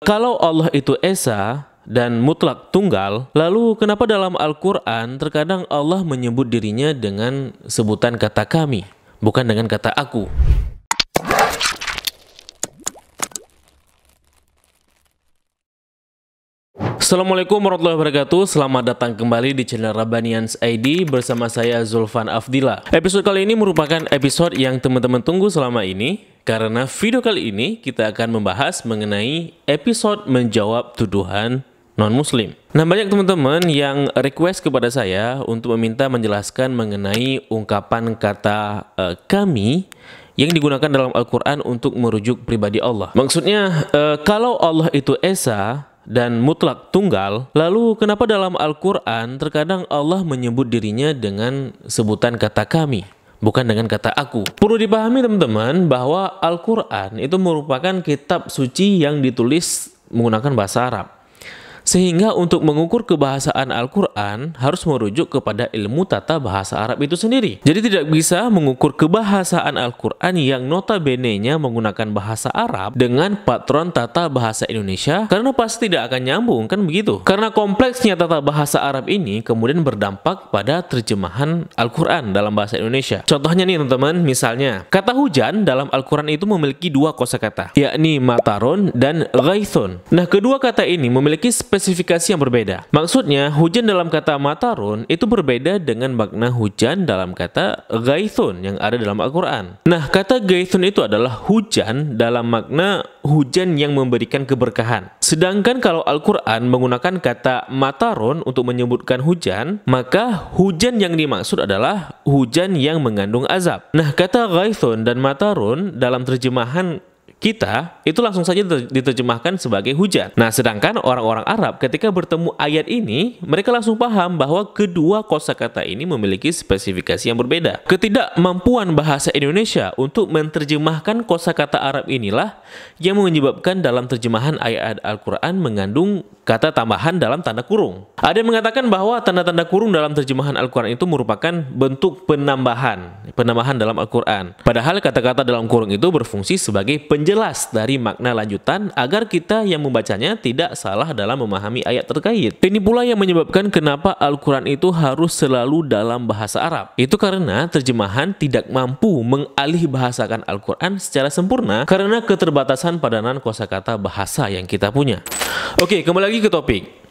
Kalau Allah itu Esa dan mutlak tunggal, lalu kenapa dalam Al-Quran terkadang Allah menyebut dirinya dengan sebutan kata kami, bukan dengan kata aku? Assalamualaikum warahmatullahi wabarakatuh. Selamat datang kembali di channel Rabbanians ID bersama saya Zulfan Afdillah. Episode kali ini merupakan episode yang teman-teman tunggu selama ini, karena video kali ini kita akan membahas mengenai episode menjawab tuduhan non-muslim. Nah, banyak teman-teman yang request kepada saya untuk meminta menjelaskan mengenai ungkapan kata kami yang digunakan dalam Al-Quran untuk merujuk pribadi Allah. Maksudnya, kalau Allah itu Esa dan mutlak tunggal, lalu kenapa dalam Al-Quran terkadang Allah menyebut dirinya dengan sebutan kata kami, bukan dengan kata aku? Perlu dipahami teman-teman bahwa Al-Quran itu merupakan kitab suci yang ditulis menggunakan bahasa Arab. Sehingga untuk mengukur kebahasaan Al-Quran harus merujuk kepada ilmu tata bahasa Arab itu sendiri. Jadi tidak bisa mengukur kebahasaan Al-Quran yang notabene-nya menggunakan bahasa Arab dengan patron tata bahasa Indonesia, karena pasti tidak akan nyambung, kan begitu? Karena kompleksnya tata bahasa Arab ini kemudian berdampak pada terjemahan Al-Quran dalam bahasa Indonesia. Contohnya nih teman-teman, misalnya kata hujan dalam Al-Quran itu memiliki dua kosakata, yakni mataron dan ghaithun. Nah, kedua kata ini memiliki spesifikasi yang berbeda. Maksudnya, hujan dalam kata matarun itu berbeda dengan makna hujan dalam kata ghaithun yang ada dalam Al-Quran. Nah, kata ghaithun itu adalah hujan dalam makna hujan yang memberikan keberkahan. Sedangkan kalau Al-Quran menggunakan kata matarun untuk menyebutkan hujan, maka hujan yang dimaksud adalah hujan yang mengandung azab. Nah, kata ghaithun dan matarun dalam terjemahan kita itu langsung saja diterjemahkan sebagai hujan. Nah, sedangkan orang-orang Arab ketika bertemu ayat ini, mereka langsung paham bahwa kedua kosakata ini memiliki spesifikasi yang berbeda. Ketidakmampuan bahasa Indonesia untuk menerjemahkan kosakata Arab inilah yang menyebabkan dalam terjemahan ayat Al-Quran mengandung kata tambahan dalam tanda kurung. Ada yang mengatakan bahwa tanda-tanda kurung dalam terjemahan Al-Quran itu merupakan bentuk penambahan dalam Al-Quran. Padahal kata-kata dalam kurung itu berfungsi sebagai penjelas dari makna lanjutan agar kita yang membacanya tidak salah dalam memahami ayat terkait. Ini pula yang menyebabkan kenapa Al-Quran itu harus selalu dalam bahasa Arab. Itu karena terjemahan tidak mampu mengalih bahasakan Al-Quran secara sempurna karena keterbatasan padanan kosakata bahasa yang kita punya. Oke, kembali lagi ke topik.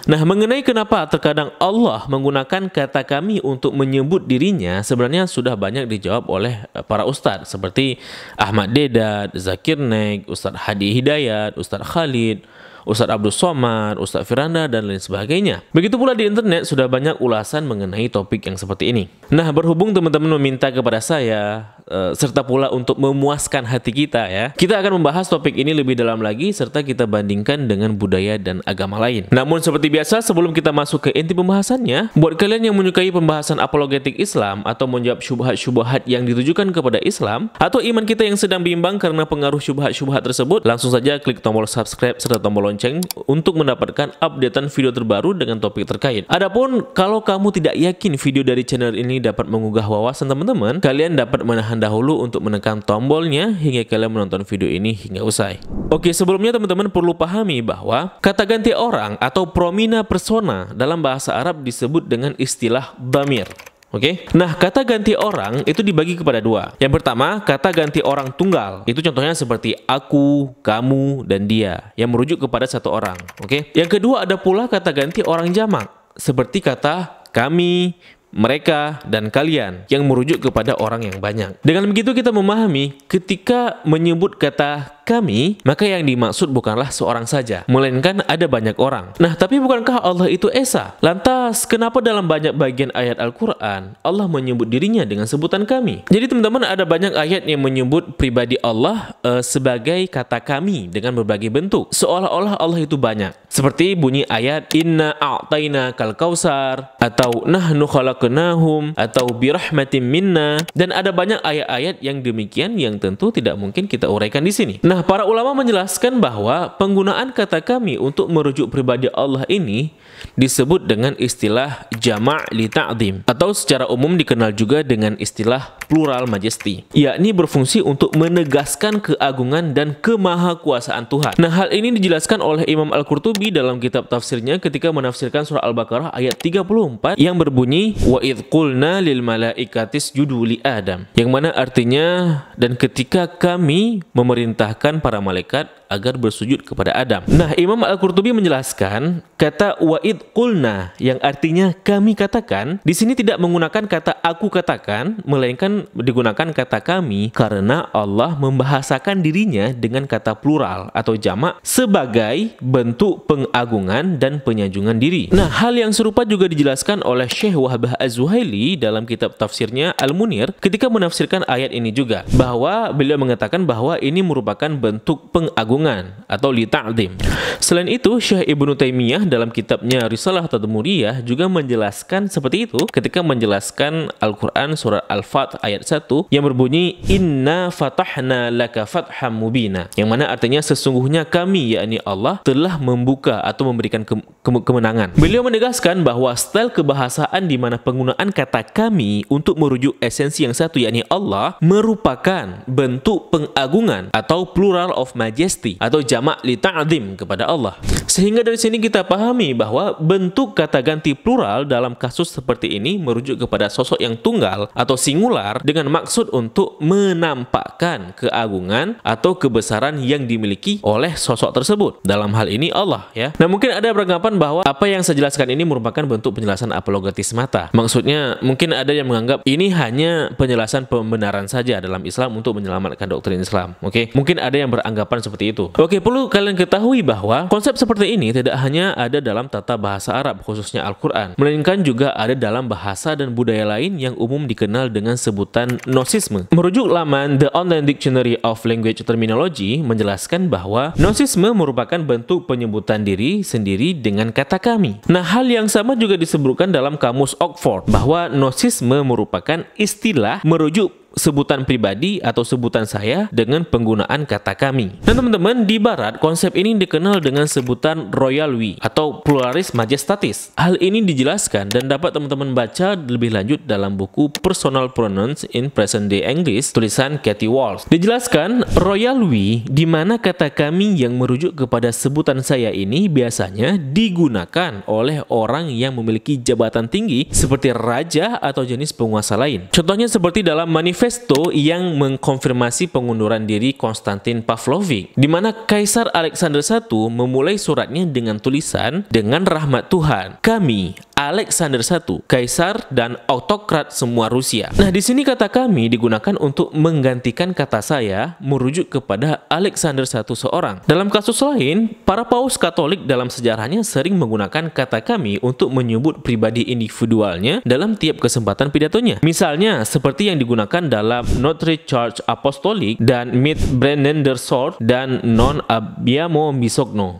Nah, mengenai kenapa terkadang Allah menggunakan kata kami untuk menyebut dirinya, sebenarnya sudah banyak dijawab oleh para ustadz seperti Ahmad Dedat, Zakir Naik, Ustadz Hadi Hidayat, Ustadz Khalid, Ustadz Abdul Somad, Ustadz Firanda, dan lain sebagainya. Begitu pula di internet sudah banyak ulasan mengenai topik yang seperti ini. Nah, berhubung teman-teman meminta kepada saya, serta pula untuk memuaskan hati kita ya, kita akan membahas topik ini lebih dalam lagi serta kita bandingkan dengan budaya dan agama lain. Namun seperti biasa, sebelum kita masuk ke inti pembahasannya, buat kalian yang menyukai pembahasan apologetik Islam atau menjawab syubhat-syubhat yang ditujukan kepada Islam, atau iman kita yang sedang bimbang karena pengaruh syubhat-syubhat tersebut, langsung saja klik tombol subscribe serta tombol lonceng untuk mendapatkan updatean video terbaru dengan topik terkait. Adapun kalau kamu tidak yakin video dari channel ini dapat menggugah wawasan teman-teman, kalian dapat menahan dahulu untuk menekan tombolnya hingga kalian menonton video ini hingga usai. Oke, sebelumnya teman-teman perlu pahami bahwa kata ganti orang atau promina persona dalam bahasa Arab disebut dengan istilah dhamir. Oke, nah kata ganti orang itu dibagi kepada dua. Yang pertama, kata ganti orang tunggal. Itu contohnya seperti aku, kamu, dan dia yang merujuk kepada satu orang. Oke, yang kedua ada pula kata ganti orang jamak seperti kata kami, mereka, dan kalian yang merujuk kepada orang yang banyak. Dengan begitu kita memahami ketika menyebut kata kami, maka yang dimaksud bukanlah seorang saja, melainkan ada banyak orang. Nah, tapi bukankah Allah itu Esa? Lantas, kenapa dalam banyak bagian ayat Al-Quran, Allah menyebut dirinya dengan sebutan kami? Jadi teman-teman, ada banyak ayat yang menyebut pribadi Allah sebagai kata kami dengan berbagai bentuk. Seolah-olah Allah itu banyak. Seperti bunyi ayat, Inna a'tayna kal kausar, atau Nahnu khalaqnahum, atau birahmatim minna. Dan ada banyak ayat-ayat yang demikian yang tentu tidak mungkin kita uraikan di sini. Nah, para ulama menjelaskan bahwa penggunaan kata kami untuk merujuk pribadi Allah ini disebut dengan istilah jama' li ta'zim, atau secara umum dikenal juga dengan istilah plural majesty, yakni berfungsi untuk menegaskan keagungan dan kemahakuasaan Tuhan. Nah, hal ini dijelaskan oleh Imam Al-Qurtubi dalam kitab tafsirnya ketika menafsirkan surah Al-Baqarah ayat 34 yang berbunyi wa idh qulna lil malaikati isjudu li Adam, yang mana artinya dan ketika kami memerintahkan para malaikat agar bersujud kepada Adam. Nah, Imam Al-Qurtubi menjelaskan kata wa idh qulna yang artinya kami katakan di sini tidak menggunakan kata aku katakan, melainkan digunakan kata kami karena Allah membahasakan dirinya dengan kata plural atau jamak sebagai bentuk pengagungan dan penyanjungan diri. Nah, hal yang serupa juga dijelaskan oleh Syekh Wahbah Az-Zuhaili dalam kitab tafsirnya Al-Munir ketika menafsirkan ayat ini juga, bahwa beliau mengatakan bahwa ini merupakan bentuk pengagungan atau li ta'zim. Selain itu, Syekh Ibnu Taimiyah dalam kitabnya Risalah Tadmuriyah juga menjelaskan seperti itu ketika menjelaskan Al-Quran surah Al-Fath ayat 1 yang berbunyi inna fatahna laka fatham mubina, yang mana artinya sesungguhnya kami, yakni Allah, telah membuka atau memberikan kemenangan. Beliau menegaskan bahwa style kebahasaan di mana penggunaan kata kami untuk merujuk esensi yang satu, yakni Allah, merupakan bentuk pengagungan atau plural of majesty atau jamak li ta'zim kepada Allah. Sehingga dari sini kita pahami bahwa bentuk kata ganti plural dalam kasus seperti ini merujuk kepada sosok yang tunggal atau singular dengan maksud untuk menampakkan keagungan atau kebesaran yang dimiliki oleh sosok tersebut. Dalam hal ini Allah, ya. Nah, mungkin ada beranggapan bahwa apa yang saya jelaskan ini merupakan bentuk penjelasan apologetis semata. Maksudnya mungkin ada yang menganggap ini hanya penjelasan pembenaran saja dalam Islam untuk menyelamatkan doktrin Islam. Oke, mungkin ada yang beranggapan seperti itu. Oke, perlu kalian ketahui bahwa konsep seperti ini tidak hanya ada dalam tata bahasa Arab khususnya Al-Quran, melainkan juga ada dalam bahasa dan budaya lain yang umum dikenal dengan sebutan nosisme. Merujuk laman The Online Dictionary of Language Terminology menjelaskan bahwa nosisme merupakan bentuk penyebutan diri sendiri dengan kata kami. Nah, hal yang sama juga disebutkan dalam kamus Oxford bahwa nosisme merupakan istilah merujuk sebutan pribadi atau sebutan saya dengan penggunaan kata kami. Dan teman-teman, di barat konsep ini dikenal dengan sebutan royal we atau pluralis majestatis. Hal ini dijelaskan dan dapat teman-teman baca lebih lanjut dalam buku Personal Pronouns in Present Day English tulisan Kathy Walsh. Dijelaskan royal we di mana kata kami yang merujuk kepada sebutan saya ini biasanya digunakan oleh orang yang memiliki jabatan tinggi seperti raja atau jenis penguasa lain. Contohnya seperti dalam manifesto yang mengkonfirmasi pengunduran diri Konstantin Pavlovich, di mana Kaisar Alexander I memulai suratnya dengan tulisan, dengan rahmat Tuhan, kami Alexander I, Kaisar dan autokrat semua Rusia. Nah, di sini kata kami digunakan untuk menggantikan kata saya merujuk kepada Alexander I seorang. Dalam kasus lain, para paus Katolik dalam sejarahnya sering menggunakan kata kami untuk menyebut pribadi individualnya dalam tiap kesempatan pidatonya. Misalnya, seperti yang digunakan dalam Notre Church Apostolic dan Mit Brennan der Sword dan Non Abbiamo Bisogno.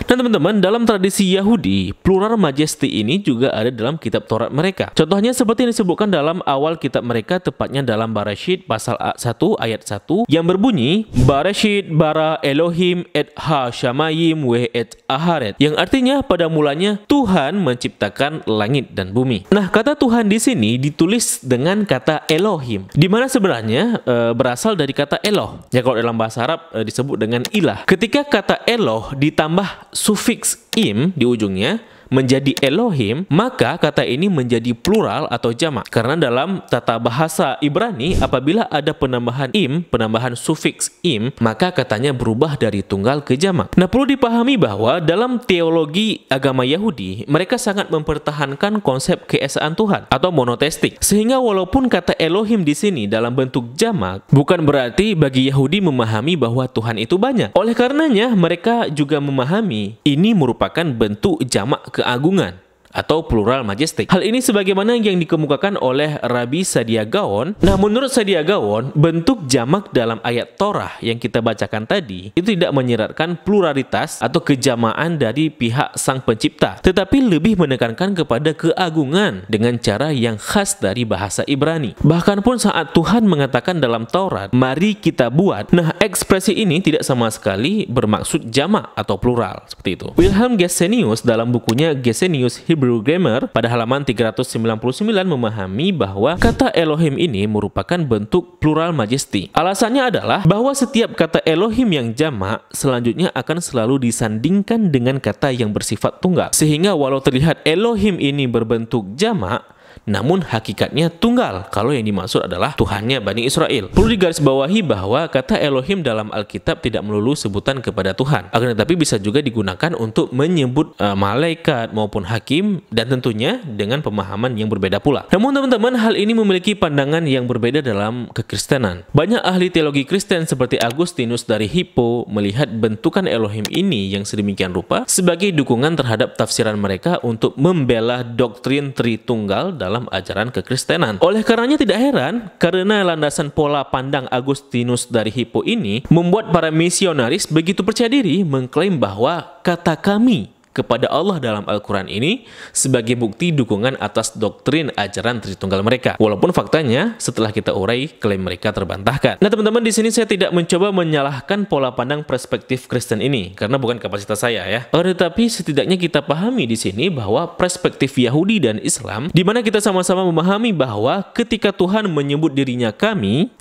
Dan teman-teman, dalam tradisi Yahudi, plural majesty ini juga ada dalam kitab Taurat mereka. Contohnya seperti yang disebutkan dalam awal kitab mereka, tepatnya dalam Barashit pasal 1 ayat 1 yang berbunyi Barashit bara Elohim et ha shamayim we et aharet, yang artinya pada mulanya Tuhan menciptakan langit dan bumi. Nah, kata Tuhan di sini ditulis dengan kata Elohim, di mana sebenarnya berasal dari kata Eloh. Ya, kalau dalam bahasa Arab disebut dengan ilah. Ketika kata Eloh ditambah sufiks im di ujungnya menjadi Elohim, maka kata ini menjadi plural atau jamak. Karena dalam tata bahasa Ibrani, apabila ada penambahan im, penambahan sufiks im, maka katanya berubah dari tunggal ke jamak. Nah, perlu dipahami bahwa dalam teologi agama Yahudi, mereka sangat mempertahankan konsep keesaan Tuhan atau monoteistik. Sehingga walaupun kata Elohim di sini dalam bentuk jamak, bukan berarti bagi Yahudi memahami bahwa Tuhan itu banyak. Oleh karenanya, mereka juga memahami ini merupakan bentuk jamak keagungan atau plural majestic. Hal ini sebagaimana yang dikemukakan oleh Rabbi Sadia Gaon. Nah, menurut Sadia Gaon, bentuk jamak dalam ayat Torah yang kita bacakan tadi itu tidak menyiratkan pluralitas atau kejamaan dari pihak Sang Pencipta, tetapi lebih menekankan kepada keagungan dengan cara yang khas dari bahasa Ibrani. Bahkan pun saat Tuhan mengatakan dalam Taurat, mari kita buat, nah ekspresi ini tidak sama sekali bermaksud jamak atau plural seperti itu. Wilhelm Gesenius dalam bukunya Gesenius Hebrew Grammar pada halaman 399 memahami bahwa kata Elohim ini merupakan bentuk plural majesti. Alasannya adalah bahwa setiap kata Elohim yang jamak selanjutnya akan selalu disandingkan dengan kata yang bersifat tunggal. Sehingga walau terlihat Elohim ini berbentuk jamak, namun hakikatnya tunggal kalau yang dimaksud adalah Tuhannya Bani Israel. Perlu digarisbawahi bahwa kata Elohim dalam Alkitab tidak melulu sebutan kepada Tuhan, akan tetapi bisa juga digunakan untuk menyebut malaikat maupun hakim, dan tentunya dengan pemahaman yang berbeda pula. Namun teman-teman, hal ini memiliki pandangan yang berbeda dalam kekristenan. Banyak ahli teologi Kristen seperti Agustinus dari Hippo melihat bentukan Elohim ini yang sedemikian rupa sebagai dukungan terhadap tafsiran mereka untuk membela doktrin Tritunggal dalam ajaran kekristenan. Oleh karenanya tidak heran karena landasan pola pandang Agustinus dari Hippo ini membuat para misionaris begitu percaya diri mengklaim bahwa kata kami kepada Allah dalam Al-Quran ini sebagai bukti dukungan atas doktrin ajaran Tritunggal mereka. Walaupun faktanya setelah kita urai klaim mereka terbantahkan. Nah teman-teman, di sini saya tidak mencoba menyalahkan pola pandang perspektif Kristen ini karena bukan kapasitas saya ya. Tetapi setidaknya kita pahami di sini bahwa perspektif Yahudi dan Islam, di mana kita sama-sama memahami bahwa ketika Tuhan menyebut dirinya kami,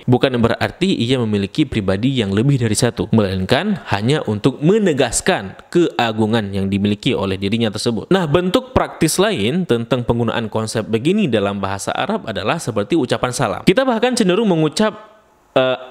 bukan berarti ia memiliki pribadi yang lebih dari satu, melainkan hanya untuk menegaskan keagungan yang dimiliki oleh dirinya tersebut. Nah, bentuk praktis lain tentang penggunaan konsep begini dalam bahasa Arab adalah seperti ucapan salam. Kita bahkan cenderung mengucap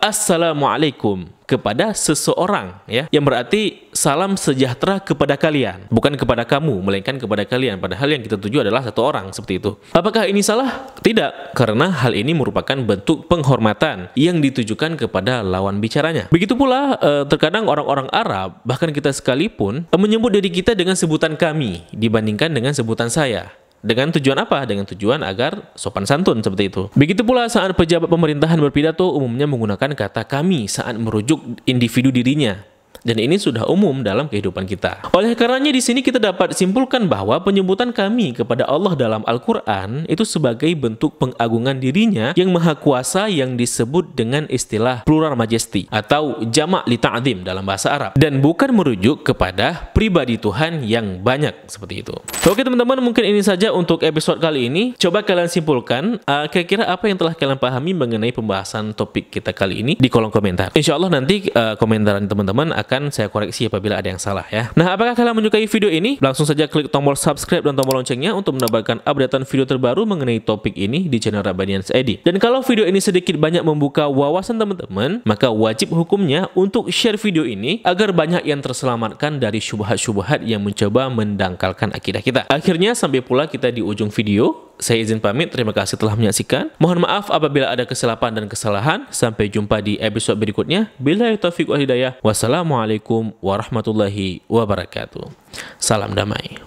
Assalamualaikum kepada seseorang, ya, yang berarti salam sejahtera kepada kalian, bukan kepada kamu, melainkan kepada kalian, padahal yang kita tuju adalah satu orang, seperti itu. Apakah ini salah? Tidak, karena hal ini merupakan bentuk penghormatan yang ditujukan kepada lawan bicaranya. Begitu pula terkadang orang-orang Arab, bahkan kita sekalipun, menyebut diri kita dengan sebutan kami dibandingkan dengan sebutan saya. Dengan tujuan apa? Dengan tujuan agar sopan santun, seperti itu. Begitu pula saat pejabat pemerintahan berpidato umumnya menggunakan kata kami saat merujuk individu dirinya. Dan ini sudah umum dalam kehidupan kita. Oleh karenanya di sini kita dapat simpulkan bahwa penyebutan kami kepada Allah dalam Al-Quran itu sebagai bentuk pengagungan dirinya yang maha kuasa yang disebut dengan istilah plural majesti atau jamak li ta'zim dalam bahasa Arab, dan bukan merujuk kepada pribadi Tuhan yang banyak, seperti itu. Oke teman-teman, mungkin ini saja untuk episode kali ini. Coba kalian simpulkan kira-kira apa yang telah kalian pahami mengenai pembahasan topik kita kali ini di kolom komentar. Insya Allah nanti komentaran teman-teman akan saya koreksi apabila ada yang salah ya. Nah, apakah kalian menyukai video ini? Langsung saja klik tombol subscribe dan tombol loncengnya untuk mendapatkan updatean video terbaru mengenai topik ini di channel Rabbanians ID. Dan kalau video ini sedikit banyak membuka wawasan teman-teman, maka wajib hukumnya untuk share video ini agar banyak yang terselamatkan dari syubhat-syubhat yang mencoba mendangkalkan akidah kita. Akhirnya sampai pula kita di ujung video. Saya izin pamit, terima kasih telah menyaksikan. Mohon maaf apabila ada kesilapan dan kesalahan. Sampai jumpa di episode berikutnya. Billahi taufiq wal hidayah. Wassalamualaikum warahmatullahi wabarakatuh. Salam damai.